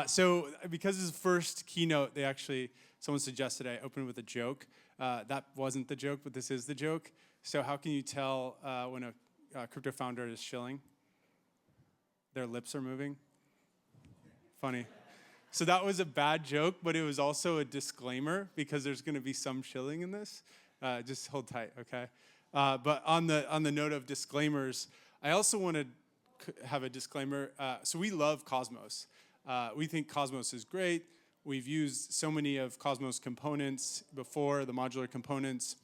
So because this is the first keynote, someone suggested I open with a joke. That wasn't the joke, but this is the joke. So how can you tell when a crypto founder is shilling? Their lips are moving. Funny. So that was a bad joke, but it was also a disclaimer because there's going to be some shilling in this. Just hold tight, okay? But on the note of disclaimers, I also want to have a disclaimer. So we love Cosmos. We think Cosmos is great. We've used so many of Cosmos components before, the modular components,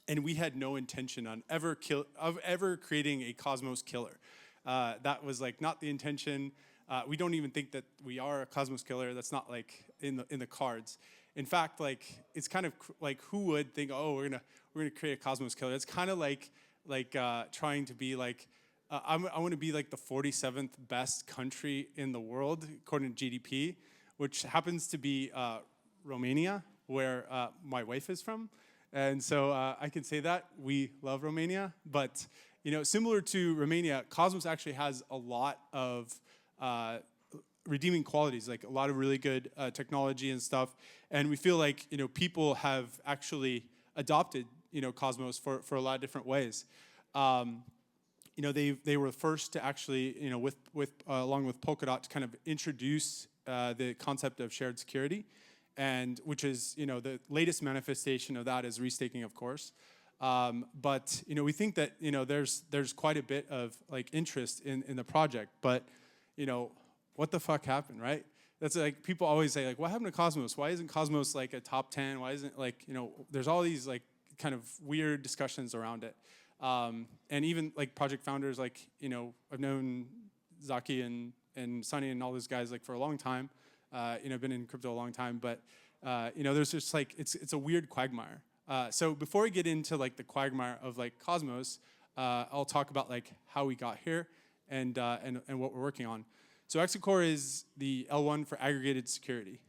and we had no intention on ever creating a Cosmos killer. That was like not the intention. We don't even think that we are a Cosmos killer. That's not like in the cards. In fact, like it's kind of like who would think, oh, we're gonna create a Cosmos killer? It's kind of like trying to be like I want to be like the 47th best country in the world according to GDP, which happens to be Romania, where my wife is from, and so I can say that we love Romania. But similar to Romania, Cosmos actually has a lot of redeeming qualities, like a lot of really good technology and stuff. And we feel like people have actually adopted Cosmos for a lot of different ways. They were first to actually along with Polkadot to kind of introduce the concept of shared security, and which is the latest manifestation of that is restaking, of course. But we think that there's quite a bit of like interest in the project, but what the fuck happened, right? That's like people always say like, what happened to Cosmos? Why isn't Cosmos like a top 10? Why isn't there's all these like kind of weird discussions around it. And even like project founders, like I've known Zaki and Sunny and all those guys like for a long time. Been in crypto a long time, but there's just like it's a weird quagmire. So before we get into like the quagmire of like Cosmos, I'll talk about like how we got here and what we're working on. So Exocore is the L1 for aggregated security.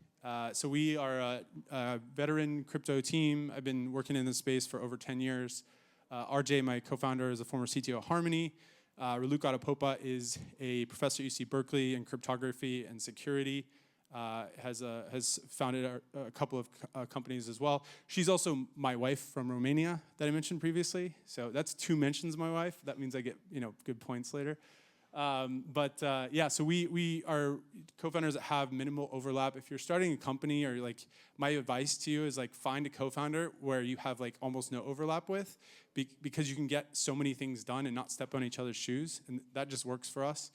So we are a veteran crypto team. I've been working in this space for over 10 years. RJ, my co-founder, is a former CTO at Harmony. Raluca Popa is a professor at UC Berkeley in cryptography and security. Has founded a couple of companies as well. She's also my wife from Romania that I mentioned previously. So that's 2 mentions of my wife. That means I get good points later. So we are co-founders that have minimal overlap. If you're starting a company, or like my advice to you is like find a co-founder where you have like almost no overlap with, because you can get so many things done and not step on each other's shoes, and that just works for us.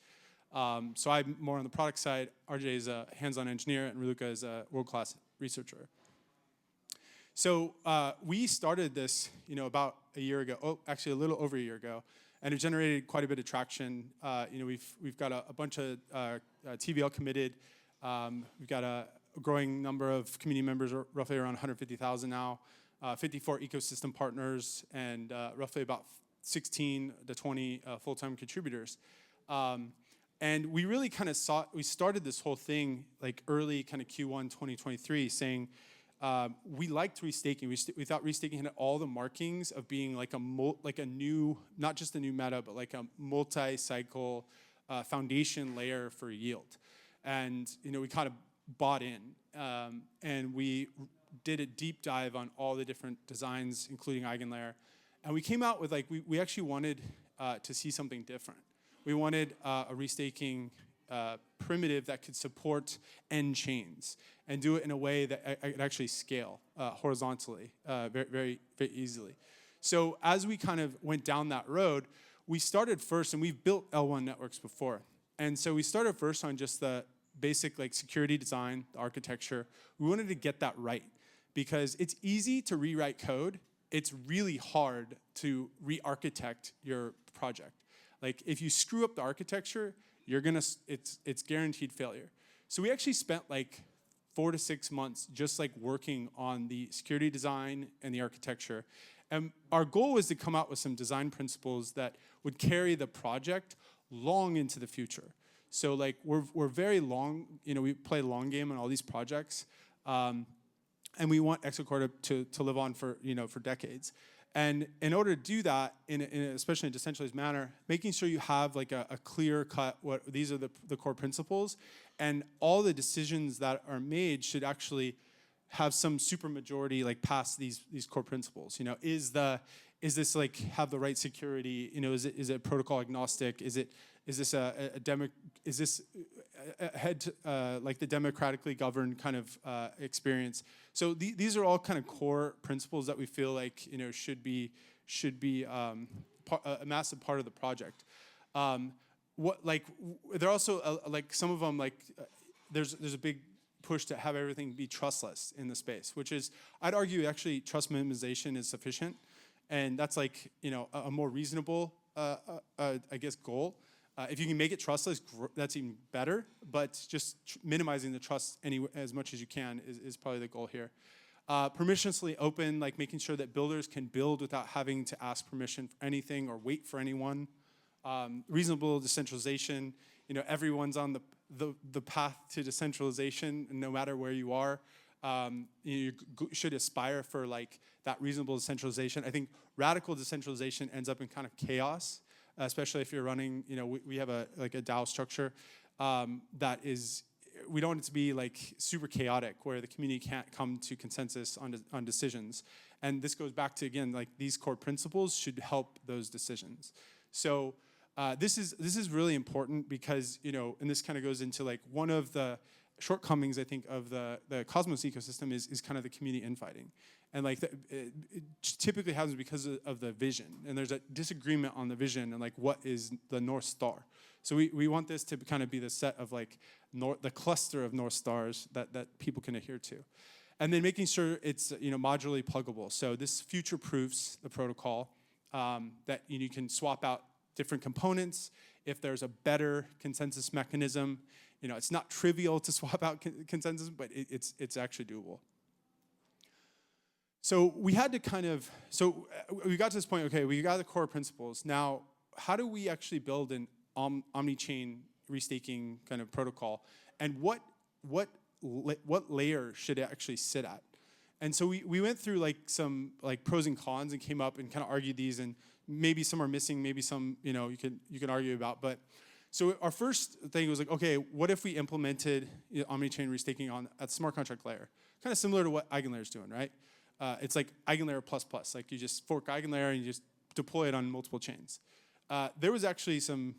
So I'm more on the product side. RJ is a hands-on engineer, and Raluca is a world-class researcher. So we started this, about a year ago. Oh, actually, a little over a year ago, and it generated quite a bit of traction. We've got a bunch of TVL committed. We've got a growing number of community members, roughly around 150,000 now. 54 ecosystem partners, and roughly about 16 to 20 full-time contributors. And we really kind of we started this whole thing like early kind of Q1 2023 saying we liked restaking. We thought restaking had all the markings of being like a new, not just a new meta, but like a multi-cycle foundation layer for yield. And we kind of bought in, and we did a deep dive on all the different designs, including EigenLayer. And we came out with like, we actually wanted to see something different. We wanted a restaking primitive that could support end chains and do it in a way that I could actually scale horizontally very, very, very easily. So as we kind of went down that road, we started first, and we've built L1 networks before. And so we started first on just the basic like security design, the architecture. We wanted to get that right, because it's easy to rewrite code. It's really hard to re-architect your project. Like if you screw up the architecture, it's guaranteed failure. So we actually spent like 4 to 6 months just like working on the security design and the architecture. And our goal was to come out with some design principles that would carry the project long into the future. So like we're very long, we play long game on all these projects. And we want Exocore to live on for decades. And in order to do that, especially in a decentralized manner, making sure you have like a clear cut, these are the core principles, and all the decisions that are made should actually have some supermajority like pass these core principles. You know, is this like have the right security? You know, is it protocol agnostic? Is this like the democratically governed kind of experience? So these are all kind of core principles that we feel like, you know, should be a massive part of the project. They're also like some of them like there's a big push to have everything be trustless in the space, which is, I'd argue actually trust minimization is sufficient, and that's like, you know, a more reasonable I guess goal. If you can make it trustless, that's even better, but just minimizing the trust as much as you can is probably the goal here. Permissionlessly open, like making sure that builders can build without having to ask permission for anything or wait for anyone. Reasonable decentralization, you know, everyone's on the path to decentralization, no matter where you are. You should aspire for like that reasonable decentralization. I think radical decentralization ends up in kind of chaos, especially if you're running, you know, we have a DAO structure that is, we don't want it to be like super chaotic where the community can't come to consensus on decisions. And this goes back to, again, like these core principles should help those decisions. So this is really important because, you know, and this kind of goes into like one of the shortcomings, I think, of the Cosmos ecosystem is kind of the community infighting. And like it typically happens because of the vision. And there's a disagreement on the vision and like what is the North Star. So we want this to kind of be the set of like the cluster of North Stars that people can adhere to. And then making sure it's, you know, modularly pluggable. So this future-proofs the protocol that you can swap out different components. If there's a better consensus mechanism, you know, it's not trivial to swap out consensus, but it's actually doable. So we had to kind of, we got to this point, okay, we got the core principles. Now, how do we actually build an omni-chain restaking kind of protocol? And what layer should it actually sit at? And so we went through like some like pros and cons and came up and kind of argued these, and maybe some are missing, maybe some, you know, you can argue about. But so our first thing was like, okay, what if we implemented, you know, omni-chain restaking at the smart contract layer? Kind of similar to what EigenLayer is doing, right? It's like EigenLayer plus. Like you just fork EigenLayer and you just deploy it on multiple chains. There was actually some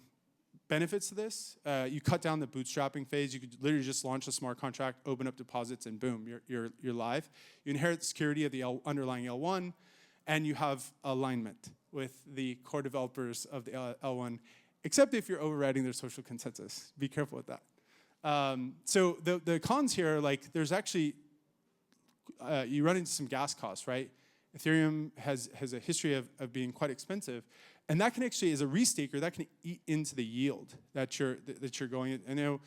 benefits to this. You cut down the bootstrapping phase. You could literally just launch a smart contract, open up deposits, and boom, you're live. You inherit the security of the underlying L1, and you have alignment with the core developers of the L1, except if you're overriding their social consensus. Be careful with that. So the cons here are like there's actually, you run into some gas costs, right? Ethereum has a history of being quite expensive, and that can actually, as a restaker, that can eat into the yield that you're going. I know,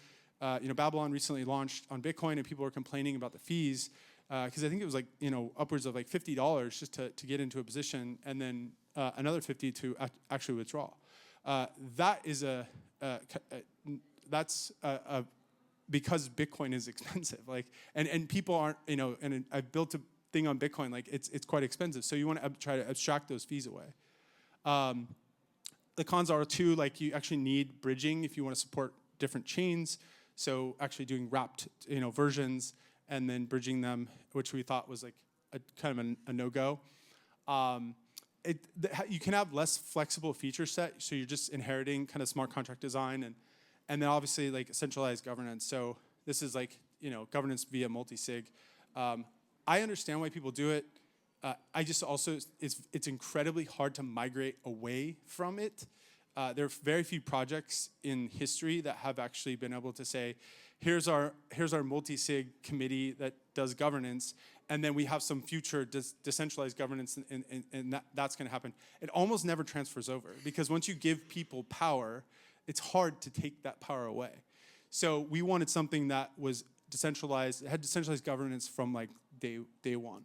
you know, Babylon recently launched on Bitcoin, and people were complaining about the fees because I think it was like, you know, upwards of like $50 just to get into a position, and then another $50 to actually withdraw. That is that's because Bitcoin is expensive. Like, and people aren't, you know, and I've built a thing on Bitcoin, like it's quite expensive. So you want to try to abstract those fees away. The cons are too, like you actually need bridging if you want to support different chains. So actually doing wrapped, you know, versions and then bridging them, which we thought was like a kind of a no-go. You can have less flexible feature set, so you're just inheriting kind of smart contract design, and then obviously like centralized governance. So this is like, you know, governance via multi-sig. I understand why people do it. I just also, it's incredibly hard to migrate away from it. There are very few projects in history that have actually been able to say, here's our multi-sig committee that does governance, and then we have some future decentralized governance, and that's going to happen. It almost never transfers over, because once you give people power, it's hard to take that power away. So we wanted something that was decentralized, it had decentralized governance from like day one.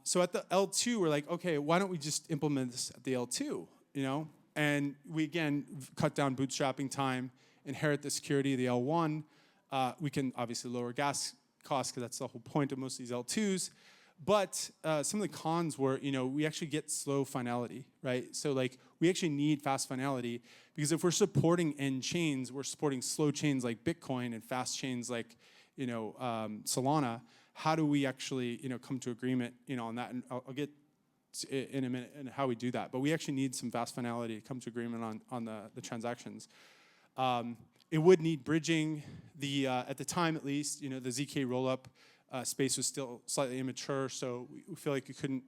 So at the L2, we're like, okay, why don't we just implement this at the L2, you know? And we, again, cut down bootstrapping time, inherit the security of the L1. We can obviously lower gas costs, because that's the whole point of most of these L2s. But some of the cons were, we actually get slow finality, right? So like we actually need fast finality because if we're supporting end chains, we're supporting slow chains like Bitcoin and fast chains like, Solana. How do we actually, come to agreement, on that? And I'll get in a minute and how we do that. But we actually need some fast finality to come to agreement on the transactions. It would need bridging. At the time, at least, the ZK rollup space was still slightly immature, so we feel like you couldn't,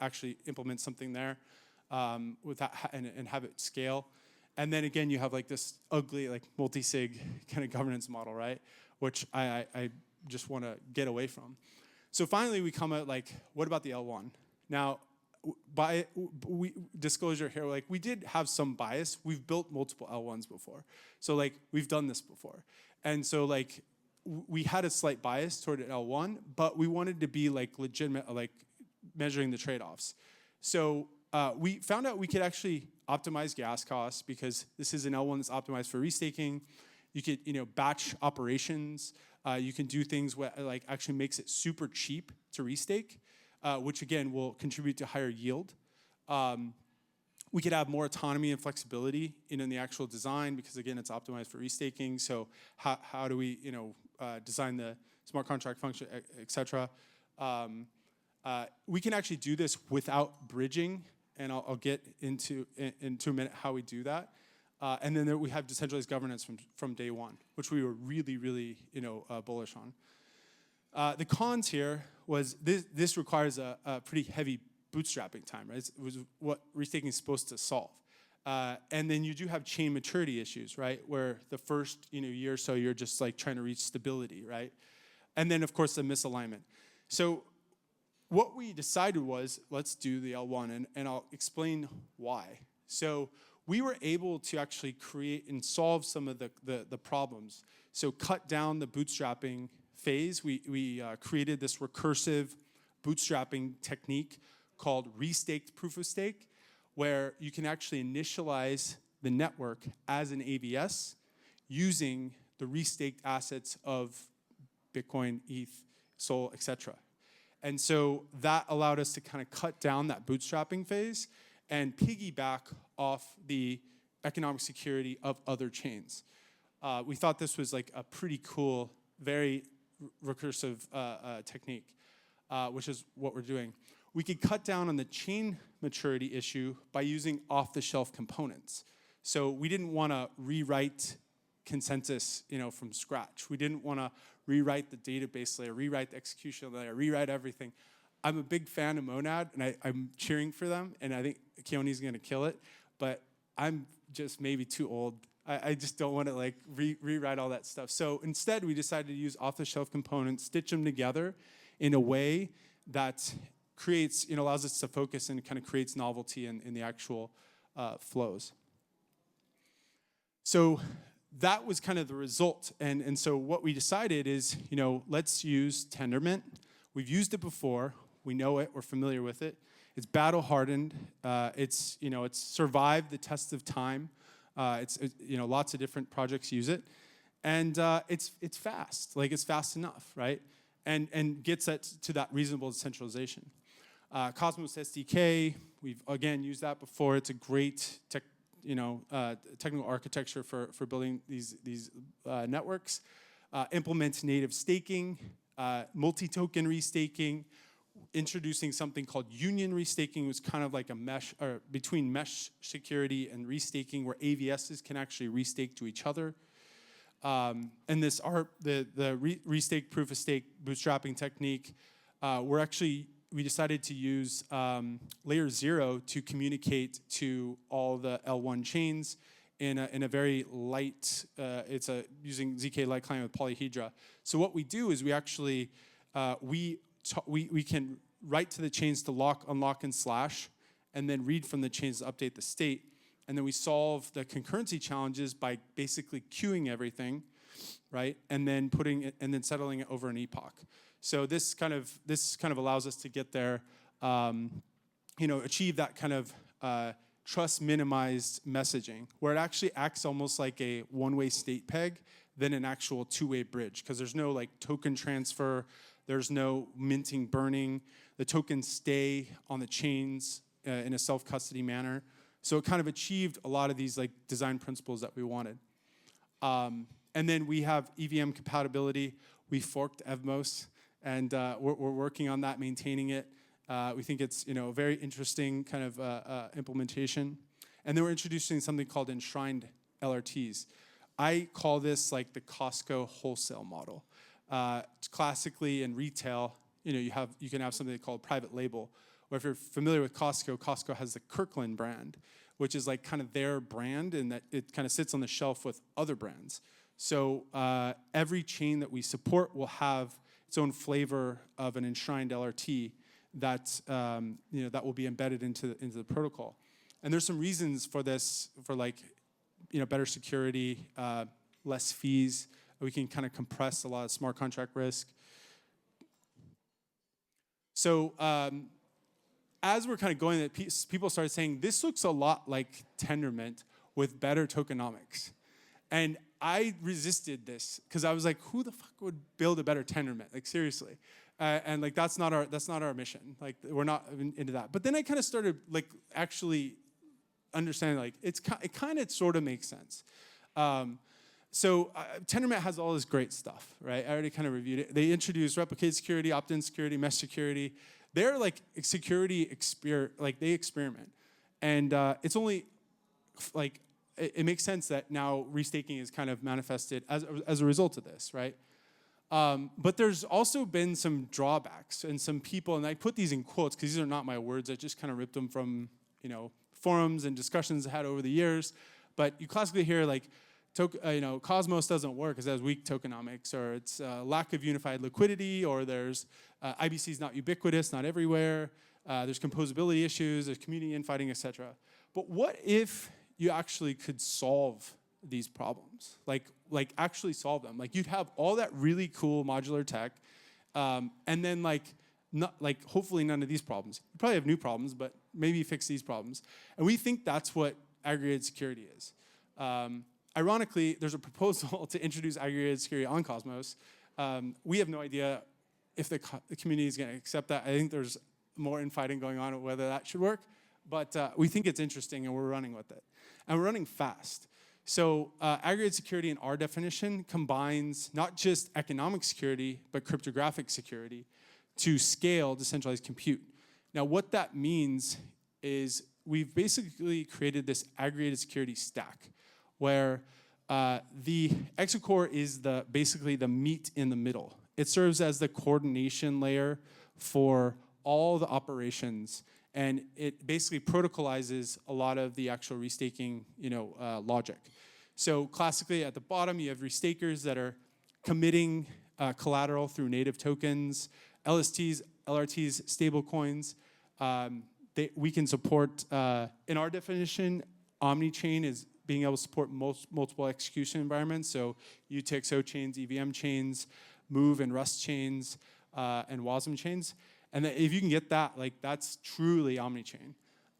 actually implement something there with that and have it scale. And then again, you have like this ugly, like multi-sig kind of governance model, right? Which I just want to get away from. So finally, we come out like, what about the L1? Now, disclosure here, like we did have some bias. We've built multiple L1s before, so like we've done this before, and so like we had a slight bias toward an L1, but we wanted to be like legitimate, like measuring the trade-offs. So we found out we could actually optimize gas costs because this is an L1 that's optimized for restaking. You could, batch operations. You can do things where like actually makes it super cheap to restake, which again will contribute to higher yield. We could have more autonomy and flexibility in the actual design because again it's optimized for restaking. So how do we design the smart contract function, et cetera? We can actually do this without bridging, and I'll get into a minute how we do that. And then we have decentralized governance from day one, which we were really, really bullish on. The cons here was this requires a pretty heavy bootstrapping time, right? It was what restaking is supposed to solve. And then you do have chain maturity issues, right? Where the first year or so you're just like trying to reach stability, right? And then of course the misalignment. So what we decided was let's do the L1, and I'll explain why. So we were able to actually create and solve some of the problems. So cut down the bootstrapping phase. We created this recursive bootstrapping technique called restaked proof of stake, where you can actually initialize the network as an AVS using the restaked assets of Bitcoin, ETH, Sol, etc. And so that allowed us to kind of cut down that bootstrapping phase and piggyback off the economic security of other chains. We thought this was like a pretty cool, very recursive technique, which is what we're doing. We could cut down on the chain maturity issue by using off-the-shelf components. So we didn't want to rewrite consensus, from scratch. We didn't want to rewrite the database layer, rewrite the execution layer, rewrite everything. I'm a big fan of Monad, and I'm cheering for them, and I think Keone's going to kill it, but I'm just maybe too old. I just don't want to like rewrite all that stuff. So instead, we decided to use off-the-shelf components, stitch them together in a way that creates, allows us to focus and kind of creates novelty in the actual flows. So that was kind of the result. And so what we decided is, let's use Tendermint. We've used it before. We know it. We're familiar with it. It's battle hardened. It's survived the test of time. Lots of different projects use it, and it's fast. Like it's fast enough, right? And gets to that reasonable decentralization. Cosmos SDK. We've again used that before. It's a great technical architecture for building these networks. Implements native staking, multi-token restaking. Introducing something called union restaking, was kind of like a mesh or between mesh security and restaking, where AVSs can actually restake to each other. And the restake proof of stake bootstrapping technique, we decided to use layer 0 to communicate to all the L1 chains in a very light. Using ZK Light Client with polyhedra. So what we do is we actually we can write to the chains to lock, unlock, and slash, and then read from the chains to update the state. And then we solve the concurrency challenges by basically queuing everything, right? And then settling it over an epoch. So this kind of allows us to get there, achieve that kind of trust minimized messaging, where it actually acts almost like a one-way state peg than an actual two-way bridge, because there's no like token transfer. There's no minting, burning. The tokens stay on the chains in a self-custody manner. So it kind of achieved a lot of these like design principles that we wanted. And then we have EVM compatibility. We forked Evmos, and we're working on that, maintaining it. We think it's a very interesting kind of implementation. And then we're introducing something called enshrined LRTs. I call this like the Costco wholesale model. Classically in retail, you can have something called private label. Or if you're familiar with Costco, Costco has the Kirkland brand, which is like kind of their brand, and that it kind of sits on the shelf with other brands. So every chain that we support will have its own flavor of an enshrined LRT that that will be embedded into the protocol. And there's some reasons for this, for like better security, less fees. We can kind of compress a lot of smart contract risk. So as we're kind of going, people started saying, this looks a lot like Tendermint with better tokenomics. And I resisted this because I was like, who the fuck would build a better Tendermint? Like, seriously. And like, that's not our mission. Like, we're not into that. But then I kind of started like actually understanding like it kind of sort of makes sense. So Tendermint has all this great stuff, right? I already kind of reviewed it. They introduced replicated security, opt-in security, mesh security. They're like security they experiment, and it's only like it makes sense that now restaking is kind of manifested as a result of this, right? But there's also been some drawbacks, and some people, and I put these in quotes because these are not my words. I just kind of ripped them from forums and discussions I had over the years. But you classically hear like, Cosmos doesn't work because it has weak tokenomics, or it's lack of unified liquidity, or there's IBC is not ubiquitous, not everywhere. There's composability issues, there's community infighting, etc. But what if you actually could solve these problems? Like actually solve them. Like, you'd have all that really cool modular tech, and then hopefully none of these problems. You probably have new problems, but maybe fix these problems. And we think that's what aggregated security is. Ironically, there's a proposal to introduce aggregated security on Cosmos. We have no idea if the community is going to accept that. I think there's more infighting going on whether that should work. But we think it's interesting, and we're running with it. And we're running fast. So aggregated security, in our definition, combines not just economic security, but cryptographic security to scale decentralized compute. Now, what that means is we've basically created this aggregated security stack, where the Exocore is basically the meat in the middle. It serves as the coordination layer for all the operations, and it basically protocolizes a lot of the actual restaking logic. So classically, at the bottom, you have restakers that are committing collateral through native tokens, LSTs, LRTs, stablecoins. We can support, in our definition, omni-chain is being able to support multiple execution environments. So UTXO chains, EVM chains, Move and Rust chains, and WASM chains. And if you can get that, like, that's truly omni-chain.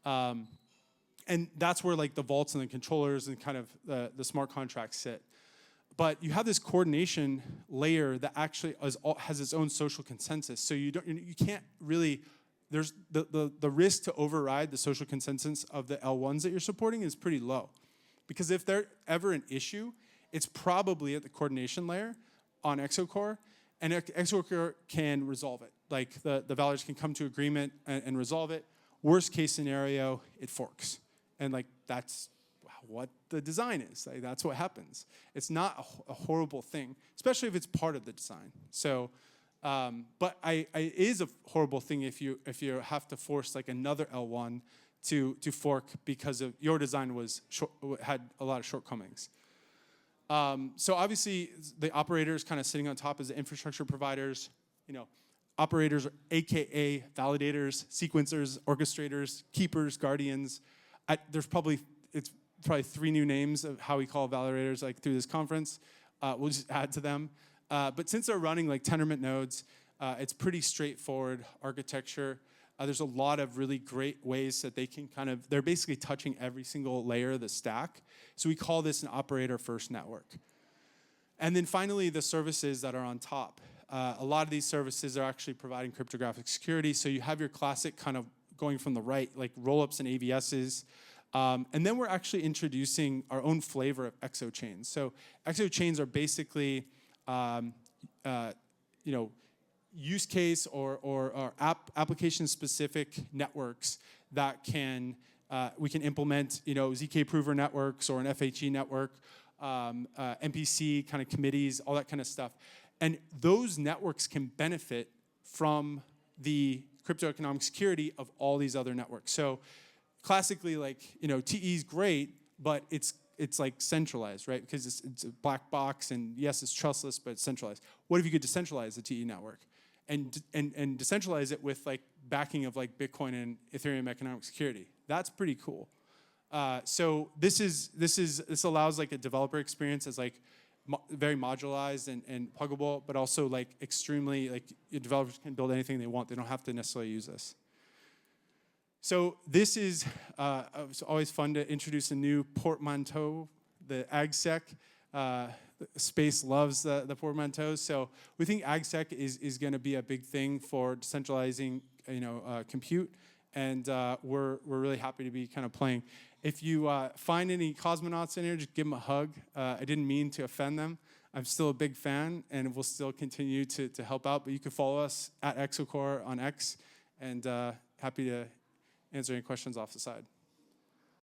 And that's where like the vaults and the controllers and kind of the smart contracts sit. But you have this coordination layer that actually has its own social consensus. So you can't really, there's the risk to override the social consensus of the L1s that you're supporting is pretty low. Because if there's ever an issue, it's probably at the coordination layer on Exocore, and Exocore can resolve it. Like the validators can come to agreement and resolve it. Worst case scenario, it forks. And like that's what the design is. Like, that's what happens. It's not a horrible thing, especially if it's part of the design. So, but it is a horrible thing if you have to force like another L1 to fork because of your design had a lot of shortcomings. So obviously the operators kind of sitting on top as the infrastructure providers. Operators are AKA validators, sequencers, orchestrators, keepers, guardians. It's probably 3 new names of how we call validators like through this conference. We'll just add to them. But since they're running like Tendermint nodes, it's pretty straightforward architecture. There's a lot of really great ways that they can they're basically touching every single layer of the stack. So we call this an operator-first network. And then finally, the services that are on top. a lot of these services are actually providing cryptographic security. So you have your classic kind of going from the right, like rollups and AVSs. And then we're actually introducing our own flavor of exo chains. So exo chains are basically, use case or application-specific networks that we can implement, ZK prover networks or an FHE network, MPC kind of committees, all that kind of stuff. And those networks can benefit from the crypto economic security of all these other networks. So classically, TE is great, but it's like centralized, right? Because it's a black box, and yes, it's trustless, but it's centralized. What if you could decentralize the TE network and decentralize it with backing of Bitcoin and Ethereum economic security? That's pretty cool. So this allows a developer experience as very modularized and pluggable, but also extremely your developers can build anything they want. They don't have to necessarily use this. So this is it's always fun to introduce a new portmanteau, the AgSec. Space loves the portmanteaus. So we think AgSec is going to be a big thing for decentralizing compute, and we're really happy to be kind of playing. If you find any cosmonauts in here, just give them a hug. I didn't mean to offend them. I'm still a big fan, and we'll still continue to help out. But you can follow us at Exocore on X, and happy to answer any questions off the side.